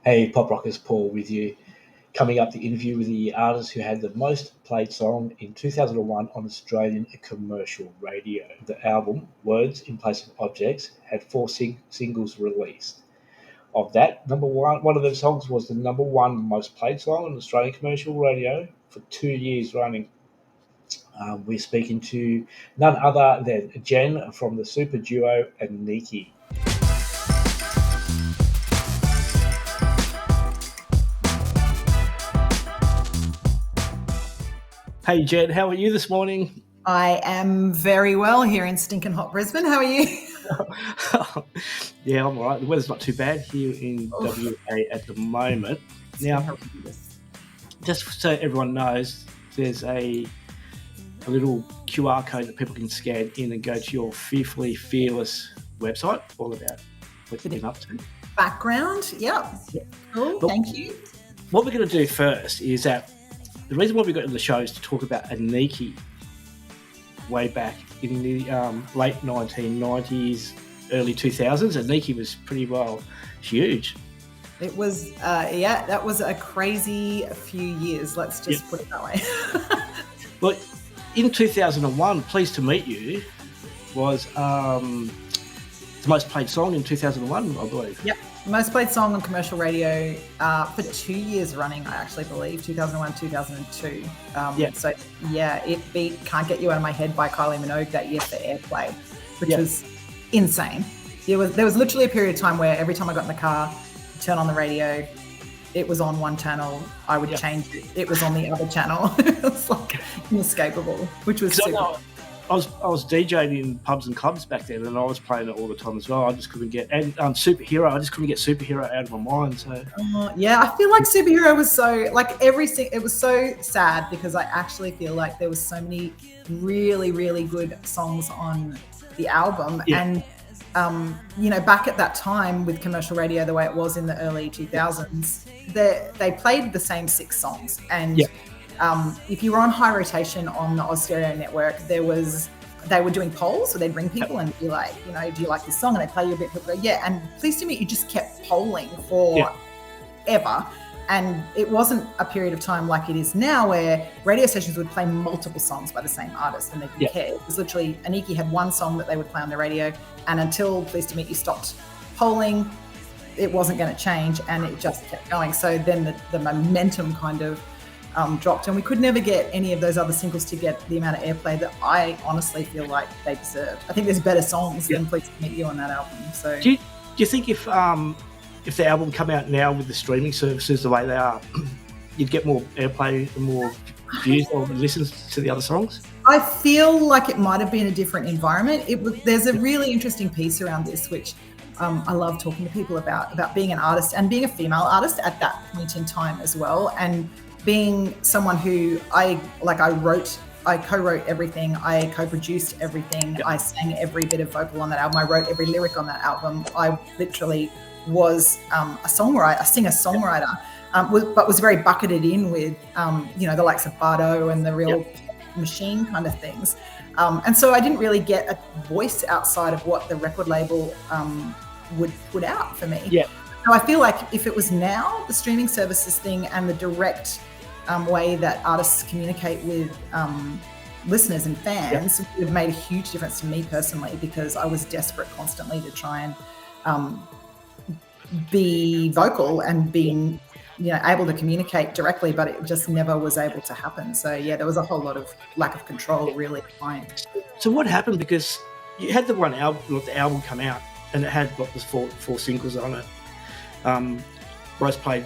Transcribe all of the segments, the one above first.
Hey, Pop Rockers, Paul with you. Coming up, the interview with the artist who had the most played song in 2001 on Australian commercial radio. The album, Words in Place of Objects, had four singles released. Of that, one of the songs was the number one most played song on Australian commercial radio for 2 years running. We're speaking to none other than Jen from the super duo Aneiki. Hey Jen, how are you this morning? I am very well here in stinking hot Brisbane. How are you? Yeah, I'm all right. The weather's not too bad here in WA at the moment. Now, just so everyone knows, there's a little QR code that people can scan in and go to your Fearfully Fearless website, all about what you've been up to. Background, yeah. Cool, thank you. What we're going to do first is that the reason why we got in the show is to talk about Aneiki way back in the late 1990s, early 2000s. Aneiki was pretty well huge. It was, that was a crazy few years. Let's just put it that way. Well, in 2001, Pleased to Meet You was the most played song in 2001, I believe. Yep. Most played song on commercial radio for 2 years running, I actually believe, 2001, 2002. So, it beat Can't Get You Out of My Head by Kylie Minogue that year for airplay, which was insane. There was literally a period of time where every time I got in the car, turn on the radio, it was on one channel, I would change it. It was on the other channel. It was like inescapable, which was super. I was DJing in pubs and clubs back then, and I was playing it all the time as well. I just couldn't get Superhero. I just couldn't get Superhero out of my mind. So I feel like Superhero was so it was so sad because I actually feel like there was so many really, really good songs on the album, and back at that time with commercial radio, the way it was in the early 2000s, they played the same 6 songs, and if you were on high rotation on the Oz Stereo network, they were doing polls, so they'd ring people and be like, do you like this song? And they'd play you a bit, people go, yeah. And Pleased to Meet You just kept polling for ever. And it wasn't a period of time like it is now where radio stations would play multiple songs by the same artist and they didn't care. It was literally, Aneiki had one song that they would play on the radio, and until Pleased to Meet You stopped polling, it wasn't going to change, and it just kept going. So then the momentum kind of dropped, and we could never get any of those other singles to get the amount of airplay that I honestly feel like they deserved. I think there's better songs than Pleased to Meet You on that album. So do you think if the album come out now with the streaming services the way they are, you'd get more airplay and more views or listens to the other songs? I feel like it might have been a different environment. There's a really interesting piece around this, which I love talking to people about being an artist and being a female artist at that point in time as well, and being someone who I co-wrote everything, I co-produced everything, I sang every bit of vocal on that album, I wrote every lyric on that album. I literally was a singer-songwriter, but was very bucketed in with the likes of Bardo and the real machine kind of things. And so I didn't really get a voice outside of what the record label would put out for me. Yeah. So I feel like if it was now, the streaming services thing and the direct way that artists communicate with listeners and fans would have made a huge difference to me personally, because I was desperate constantly to try and be vocal and being able to communicate directly, but it just never was able to happen. So there was a whole lot of lack of control really behind. So what happened? Because you had the album come out and it had the four singles on it. Rose played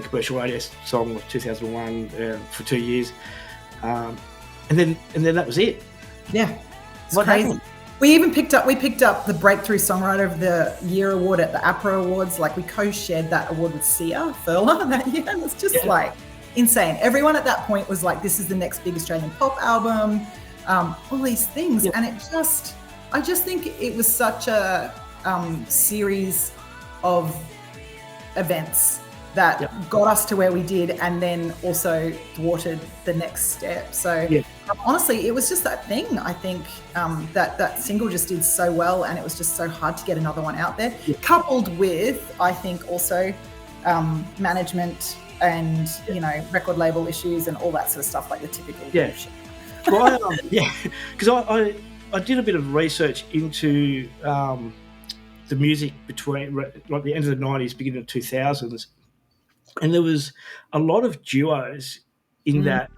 commercial radio song of 2001 for 2 years, and then that was it. Yeah, it's crazy. Happened? We picked up the Breakthrough Songwriter of the Year award at the APRA Awards. Like, we co-shared that award with Sia Furler that year, and it's just like insane. Everyone at that point was like, "This is the next big Australian pop album," all these things, and I just think it was such a series of events that got us to where we did, and then also thwarted the next step. So honestly, it was just that thing. I think that single just did so well, and it was just so hard to get another one out there. Coupled with, I think also, management and record label issues and all that sort of stuff, like the typical bullshit. Well, because I did a bit of research into the music between like the end of the 90s, beginning of 2000s, and there was a lot of duos in that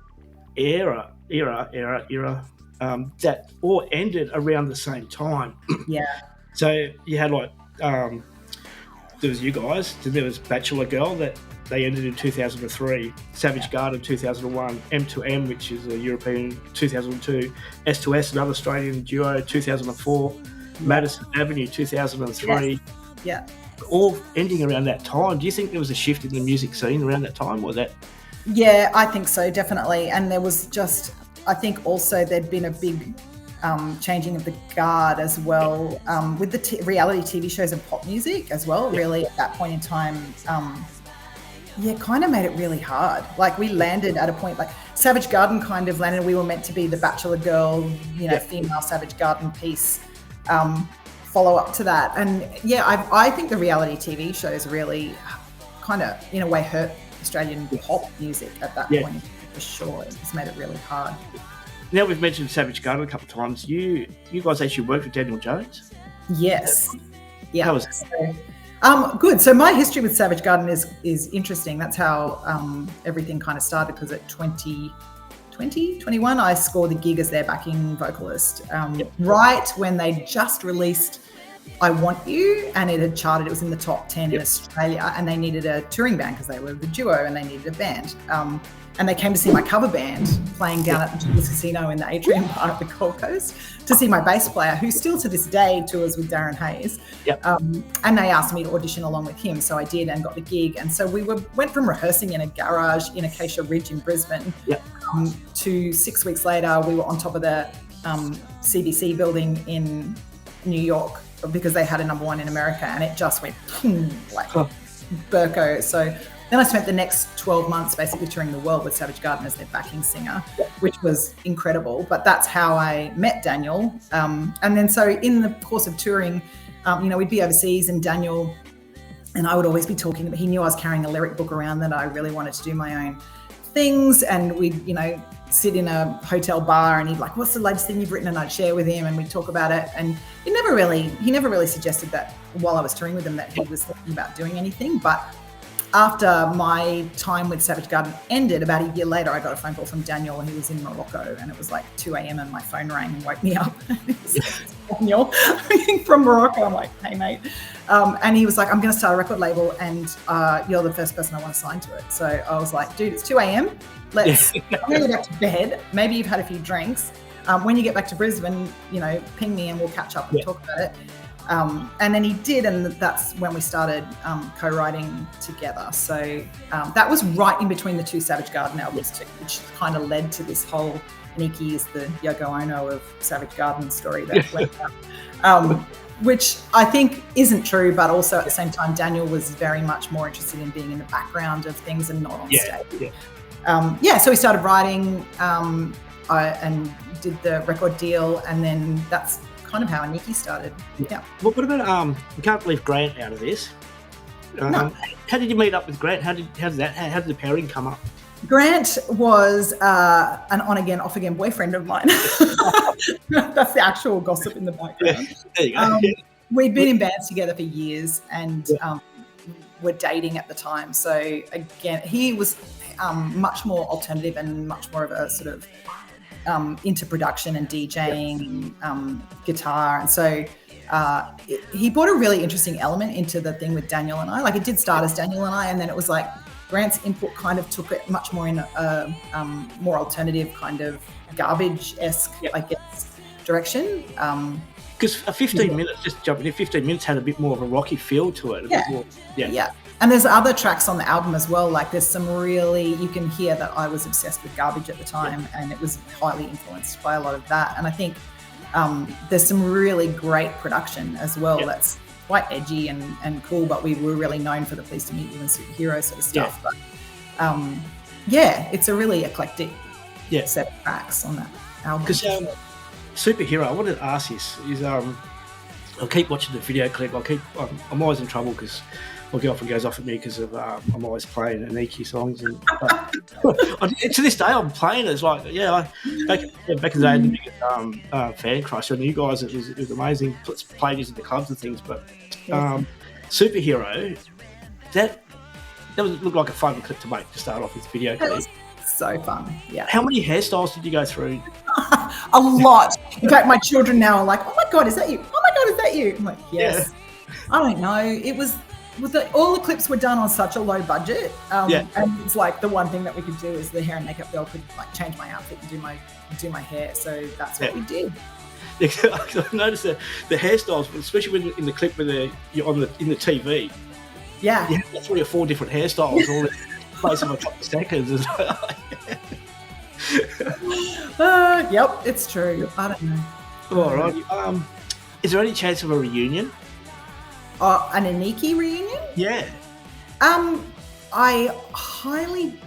era that all ended around the same time. Yeah. So you had like there was you guys, then there was Bachelor Girl that they ended in 2003, Savage Garden 2001, M2M, which is a European 2002, S2S, another Australian duo 2004, Madison Avenue 2003. Yeah. All ending around that time. Do you think there was a shift in the music scene around that time, or that? Yeah, I think so, definitely. And there was just, I think also there'd been a big changing of the guard as well, with the reality TV shows and pop music as well. Really, at that point in time, kind of made it really hard. Like we landed at a point, like Savage Garden kind of landed. We were meant to be the Bachelor Girl, female Savage Garden piece, follow up to that. And I think the reality TV shows really kind of, in a way, hurt Australian pop music at that point, for sure. It's made it really hard. Now we've mentioned Savage Garden a couple of times. You guys actually worked with Daniel Jones? Yes. Yeah. How was it? Good. So my history with Savage Garden is interesting. That's how everything kind of started, because at 21, I scored the gig as their backing vocalist. Right when they just released I Want You, and it had charted. It was in the top 10 in Australia, and they needed a touring band because they were the duo and they needed a band. And they came to see my cover band playing down at the casino in the Atrium Park, the Gold Coast, to see my bass player, who still to this day tours with Darren Hayes. And they asked me to audition along with him, so I did and got the gig. And so we went from rehearsing in a garage in Acacia Ridge in Brisbane to 6 weeks later, we were on top of the CBC building in New York, because they had a number one in America, and it just went like Burko. So then I spent the next 12 months basically touring the world with Savage Garden as their backing singer, which was incredible. But that's how I met Daniel. And then so in the course of touring, we'd be overseas, and Daniel and I would always be talking, but he knew I was carrying a lyric book around, that I really wanted to do my own things. And we'd, sit in a hotel bar, and he'd like, what's the latest thing you've written? And I'd share with him, and we'd talk about it. And he never really suggested that while I was touring with him that he was thinking about doing anything. But after my time with Savage Garden ended, about a year later, I got a phone call from Daniel, and he was in Morocco, and it was like 2 a.m. and my phone rang and woke me up. Daniel from Morocco. I'm like, hey mate. And he was like, I'm going to start a record label, and you're the first person I want to sign to it. So I was like, dude, it's 2 a.m. I'm going to go back to bed. Maybe you've had a few drinks. When you get back to Brisbane, ping me and we'll catch up and talk about it. And then he did, and that's when we started co-writing together. So that was right in between the two Savage Garden albums too, which kind of led to this whole Aneiki is the Yoko Ono of Savage Garden story that went out. Which I think isn't true, but also at the same time, Daniel was very much more interested in being in the background of things and not on stage. So we started writing and did the record deal, and then that's kind of how Aneiki started. Well, what about we can't leave Grant out of this. No. How did you meet up with Grant? How did the pairing come up? Grant was an on-again, off-again boyfriend of mine. That's the actual gossip in the background. There you go. We'd been in bands together for years, and were dating at the time. So again, he was much more alternative and much more of a sort of into production and DJing, guitar. And so he brought a really interesting element into the thing with Daniel and I. Like, it did start as Daniel and I, and then it was like Grant's input kind of took it much more in a more alternative kind of garbage-esque, I guess, direction. Because 15 minutes, just jumping in, 15 minutes had a bit more of a rocky feel to it. Yeah. And there's other tracks on the album as well. Like, there's some really, you can hear that I was obsessed with Garbage at the time, and it was highly influenced by a lot of that. And I think there's some really great production as well. That's quite edgy and cool, but we were really known for the Pleased to Meet You and Superhero sort of stuff. But it's a really eclectic set of tracks on that album. Because Superhero, I wanted to ask this, is I'll keep watching the video clip. I'm always in trouble because my girlfriend goes off at me because of I'm always playing Aneiki songs, and to this day I'm playing it. It's like, back in the day, I didn't get fan crush on you guys. It was amazing. Played this in the clubs and things, but Superhero, that looked like a fun clip to make to start off with video clip. So fun, yeah. How many hairstyles did you go through? A lot. In fact, my children now are like, "Oh my God, is that you? Oh my God, is that you?" I'm like, yes. Yeah. I don't know. It was all the clips were done on such a low budget, and it's like the one thing that we could do is the hair and makeup girl could like change my outfit and do my hair. So that's what we did. I noticed the hairstyles, especially when in the clip where you're in the TV. Yeah, you have 3 or 4 different hairstyles all in the place of a couple of seconds. Yep, it's true. I don't know. All right. Is there any chance of a reunion? An Aneiki reunion? Yeah. I highly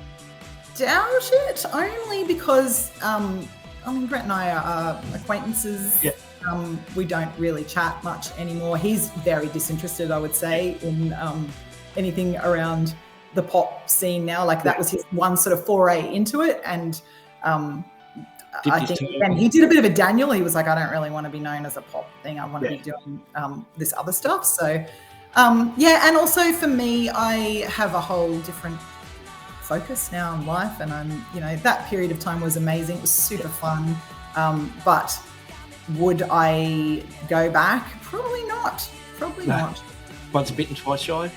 doubt it, only because Brett and I are acquaintances. Yeah. We don't really chat much anymore. He's very disinterested, I would say, in anything around the pop scene now. Like that was his one sort of foray into it, and I think and he did a bit of a Daniel. He was like, I don't really want to be known as a pop thing. I want to be doing this other stuff. So and also for me, I have a whole different focus now in life, and I'm, that period of time was amazing. It was super fun. But would I go back? Probably not. Not. Once bitten, twice shy.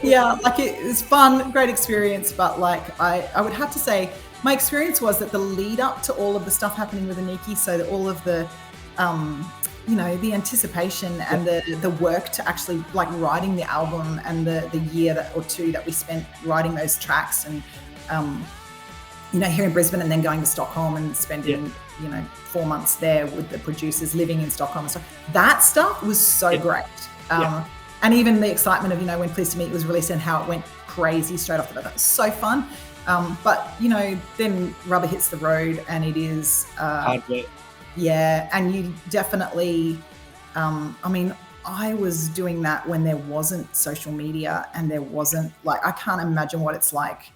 Yeah, like it was fun, great experience, but like I would have to say my experience was that the lead up to all of the stuff happening with Aneiki, so that all of the the anticipation and the work to actually like writing the album, and the year or two that we spent writing those tracks, and here in Brisbane, and then going to Stockholm and spending 4 months there with the producers, living in Stockholm and stuff. That stuff was so great. And even the excitement of, when Pleased to Meet was released and how it went crazy straight off the bat. That was so fun. But, then rubber hits the road, and it is... hard work. Yeah, and you definitely... I was doing that when there wasn't social media, and there wasn't... Like, I can't imagine what it's like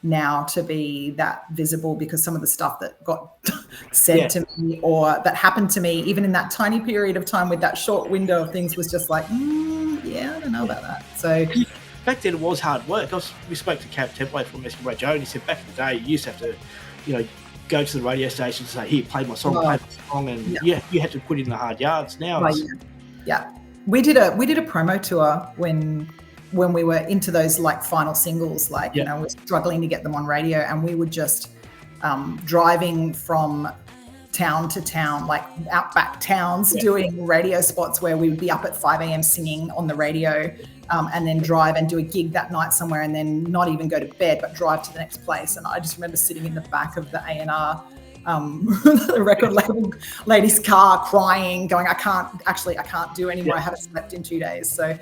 now to be that visible, because some of the stuff that got said to me or that happened to me, even in that tiny period of time with that short window of things, was just like, I don't know about that. So back then it was hard work. We spoke to Cam Template from Escobar Joe, and he said back in the day you used to have to, go to the radio station and say, here, play my song, and you had to put in the hard yards. Now we did a promo tour when we were into those like final singles, like we're struggling to get them on radio, and we were just driving from town to town, like outback towns, doing radio spots where we would be up at 5 a.m. singing on the radio, and then drive and do a gig that night somewhere, and then not even go to bed but drive to the next place. And I just remember sitting in the back of the A&R the record label lady's car, crying, going, I can't do anymore. I haven't slept in 2 days. So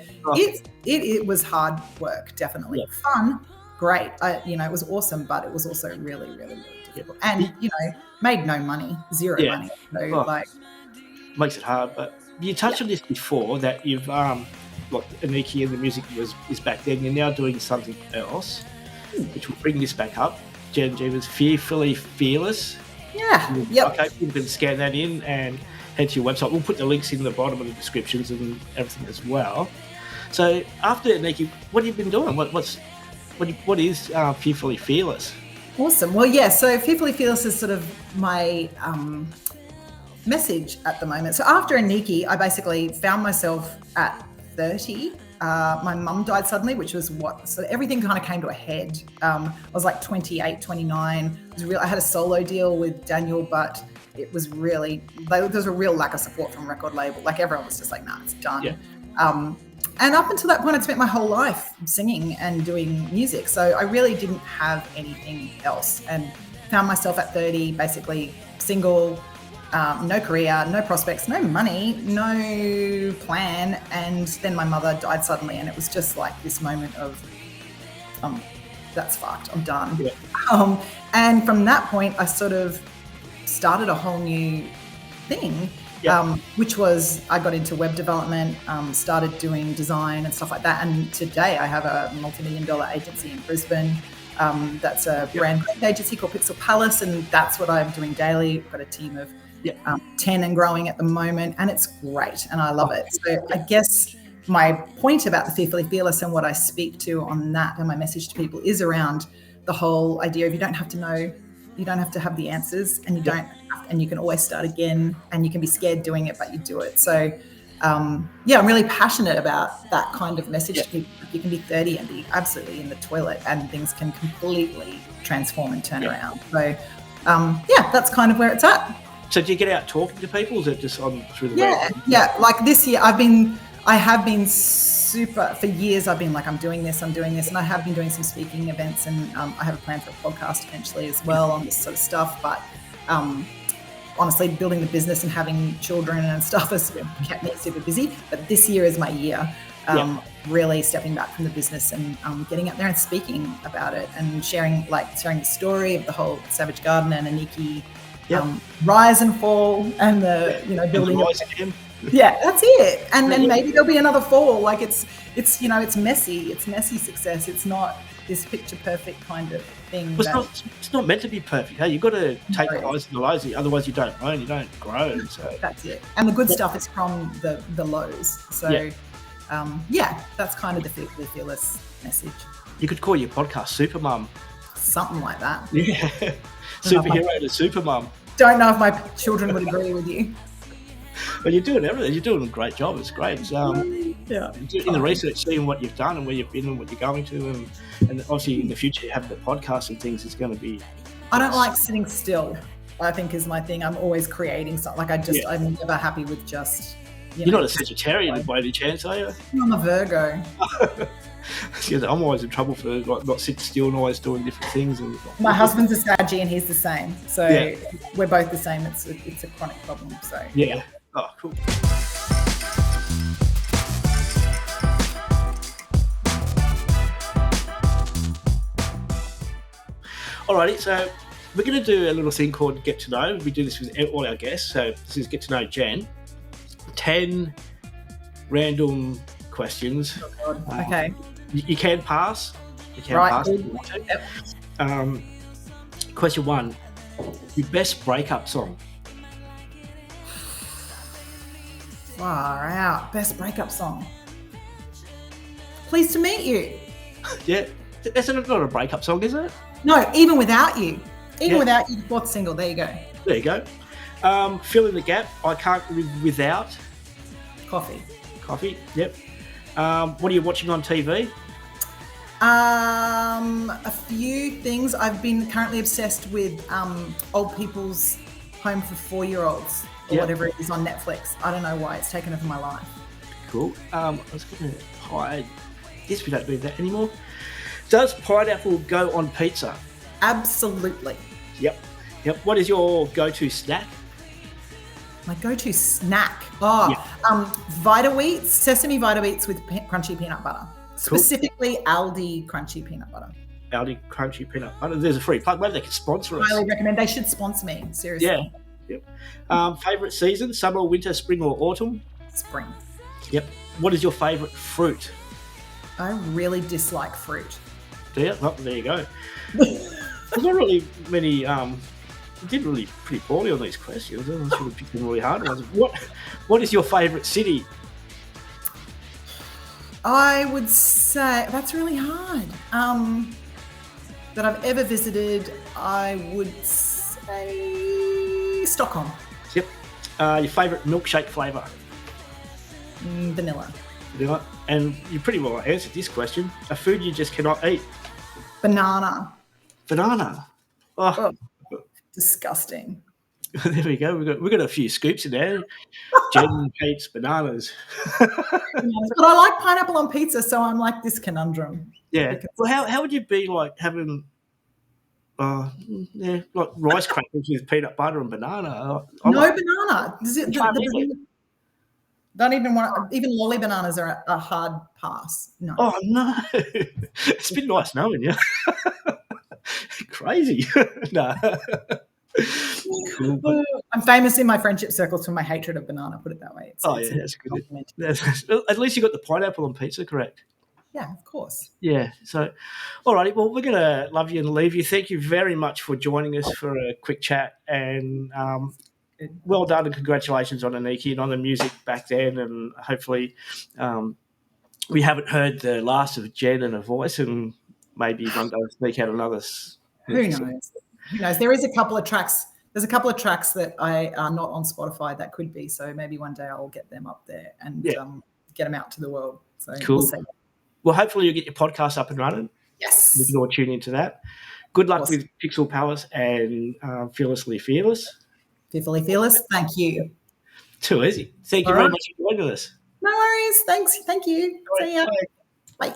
it was hard work, definitely. Fun, great. It was awesome, but it was also really, really, really difficult. And made no money, zero money. So makes it hard. But you touched on this before, that you've Aneiki and the music is back then. You're now doing something else, which will bring this back up. Jen G was Fearfully Fearless. Yeah. Yep. Okay, you can scan that in and head to your website. We'll put the links in the bottom of the descriptions and everything as well. So after Aneiki, what have you been doing? What is Fearfully Fearless? Awesome. Well, so Fearfully Fearless is sort of my message at the moment. So after Aneiki, I basically found myself at 30. My mum died suddenly, which was so everything kind of came to a head. I was like 28, 29. I had a solo deal with Daniel, but it was really, there was a real lack of support from record label. Like everyone was just like, nah, it's done. Yeah. And up until that point, I'd spent my whole life singing and doing music. So I really didn't have anything else, and found myself at 30, basically single, no career, no prospects, no money, no plan. And then my mother died suddenly, and it was just like this moment of, that's fucked, I'm done. Yeah. And from that point, I sort of started a whole new thing. which was I got into web development, started doing design and stuff like that. And today I have a multi-million-dollar agency in Brisbane. That's a brand agency called Pixel Palace, and that's what I'm doing daily. I've got a team of 10 and growing at the moment, and it's great, and I love it. So I guess my point about the Fearfully Fearless and what I speak to on that and my message to people is around the whole idea of you don't have to know, you don't have to have the answers, and and you can always start again, and you can be scared doing it, but you do it. So I'm really passionate about that kind of message to people. You can be 30 and be absolutely in the toilet, and things can completely transform and turn around. So that's kind of where it's at. So do you get out talking to people? Is it just on through the web? Yeah. Like this year, I have been super, for years I've been like, I'm doing this, and I have been doing some speaking events, and I have a plan for a podcast eventually as well on this sort of stuff. But honestly, building the business and having children and stuff has kept me super busy. But this year is my year, really stepping back from the business and getting out there and speaking about it and sharing the story of the whole Savage Garden and Aneiki rise and fall, and the building. Yeah, that's it. And then maybe there'll be another fall. Like it's messy. It's messy success. It's not this picture perfect kind of thing. It's not meant to be perfect. Hey, you've got to take the highs and the lows. Otherwise, you don't learn. You don't grow. So that's it. And the good stuff is from the lows. So that's kind of the fearless message. You could call your podcast Super Mum. Something like that. Yeah. Superhero to Super Mum. Don't know if my children would agree with you. But you're doing everything. You're doing a great job. It's great. It's, in the research, seeing what you've done and where you've been and what you're going to, and obviously in the future, having the podcast and things, it's going to be. I don't like sitting still. I think is my thing. I'm always creating something. Like I'm never happy with just. You're not a Sagittarian by any chance, are you? I'm a Virgo. I'm always in trouble for not sitting still and always doing different things. And my husband's a Saggy and he's the same. So we're both the same. It's a chronic problem. So yeah. Oh, cool. Alrighty, so we're going to do a little thing called Get to Know. We do this with all our guests. So this is Get to Know Jen. 10 random questions. Oh God. Okay. You can pass. You can pass. Yep. Question 1. Your best breakup song? Far out. Best breakup song. Pleased to meet you. Yeah. That's not a breakup song, is it? No, Even Without You. Even Without You, 4th single. There you go. There you go. Fill in the gap. I can't live without. Coffee, yep. What are you watching on TV? A few things. I've been currently obsessed with Old People's Home for 4-year-olds or whatever it is on Netflix. I don't know why it's taken over my life. Cool. I was going to hide. Guess we don't do that anymore. Does pineapple go on pizza? Absolutely. Yep. What is your go-to snack? My go-to snack? Vita Wheats, sesame Vita Wheats with crunchy peanut butter. Cool. Specifically Aldi crunchy peanut butter. Aldi crunchy peanut butter. There's a free plug. Maybe they could sponsor us. Highly recommend. They should sponsor me. Seriously. Yeah. Yep. Favorite season? Summer, winter, spring, or autumn? Spring. Yep. What is your favorite fruit? I really dislike fruit. Do you? Oh, there you go. There's not really many. I did really pretty poorly on these questions. I should have picked them really hard ones. What is your favourite city? I would say that's really hard. That I've ever visited, I would say Stockholm. Yep. Your favourite milkshake flavour? Vanilla. And you pretty well answered this question. A food you just cannot eat? Banana. Oh. Disgusting. There we go. We've got a few scoops in there. Jen hates bananas. But I like pineapple on pizza, so I'm like this conundrum. Yeah. Well, how would you be like having like rice crackers with peanut butter and banana? Banana. Don't even want. Even lolly bananas are a hard pass. No. Oh no! It's been nice knowing you. Crazy. No. Cool. I'm famous in my friendship circles for my hatred of banana. Put it that way. That's good. At least you got the pineapple on pizza correct. Yeah, of course. Yeah. So, all righty. Well, we're going to love you and leave you. Thank you very much for joining us for a quick chat. And well done and congratulations on Aneiki and on the music back then. And hopefully we haven't heard the last of Jen and her voice, and maybe one day we'll sneak out another. Who knows? Who knows? There is a couple of tracks. There's a couple of tracks that are not on Spotify that could be. So maybe one day I'll get them up there and get them out to the world. So cool. We'll see. Well, hopefully you'll get your podcast up and running. Yes. We can all tune into that. Good luck with Pixel Palace and Fearlessly Fearless. Fearfully Fearless. Thank you. Too easy. Thank you very much for joining us. No worries. Thanks. Thank you. See ya. Bye.